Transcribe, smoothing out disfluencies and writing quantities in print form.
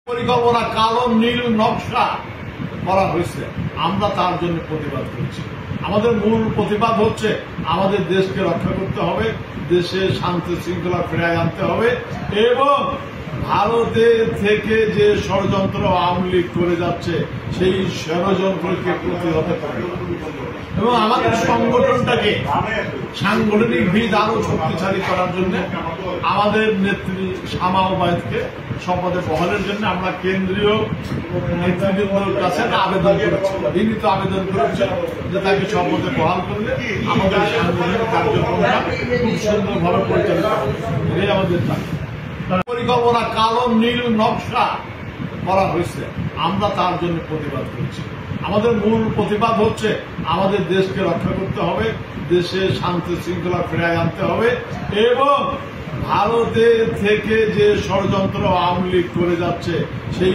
পরিকল্পনা কালো নীল নকশা করা হয়েছে, আমরা তার জন্য প্রতিবাদ করছি। আমাদের মূল প্রতিবাদ হচ্ছে আমাদের দেশকে রক্ষা করতে হবে, দেশে শান্তি শৃঙ্খলা ফিরিয়ে আনতে হবে এবং ভারতের থেকে যে ষড়যন্ত্র আওয়ামী লীগ করে যাচ্ছে সেই ষড়যন্ত্রকে প্রতিহত করে এবং আমাদের সংগঠনটাকে সাংগঠনিক ভিত আরো শক্তিশালী করার জন্য আমাদের নেত্রী শামা ওবায়দকে সম্পদে বহালের জন্য আমরা কেন্দ্রীয় নেতৃবৃন্দের কাছে আবেদন করেছি, বিনীত আবেদন করেছি যে তাকে সম্পদে বহাল করলে আমাদের সাংগঠনিক কার্যক্রমটা খুব সুন্দরভাবে পরিচালিত হবে। এটাই আমাদের দাবি। পরিকল্পনা কালো নীল নকশা করা হয়েছে, আমরা তার জন্য প্রতিবাদ করছি। আমাদের মূল প্রতিবাদ হচ্ছে আমাদের দেশকে রক্ষা করতে হবে, দেশে শান্তি শৃঙ্খলা ফিরিয়ে আনতে হবে এবং ভারতের থেকে যে ষড়যন্ত্র আওয়ামী লীগ করে যাচ্ছে সেই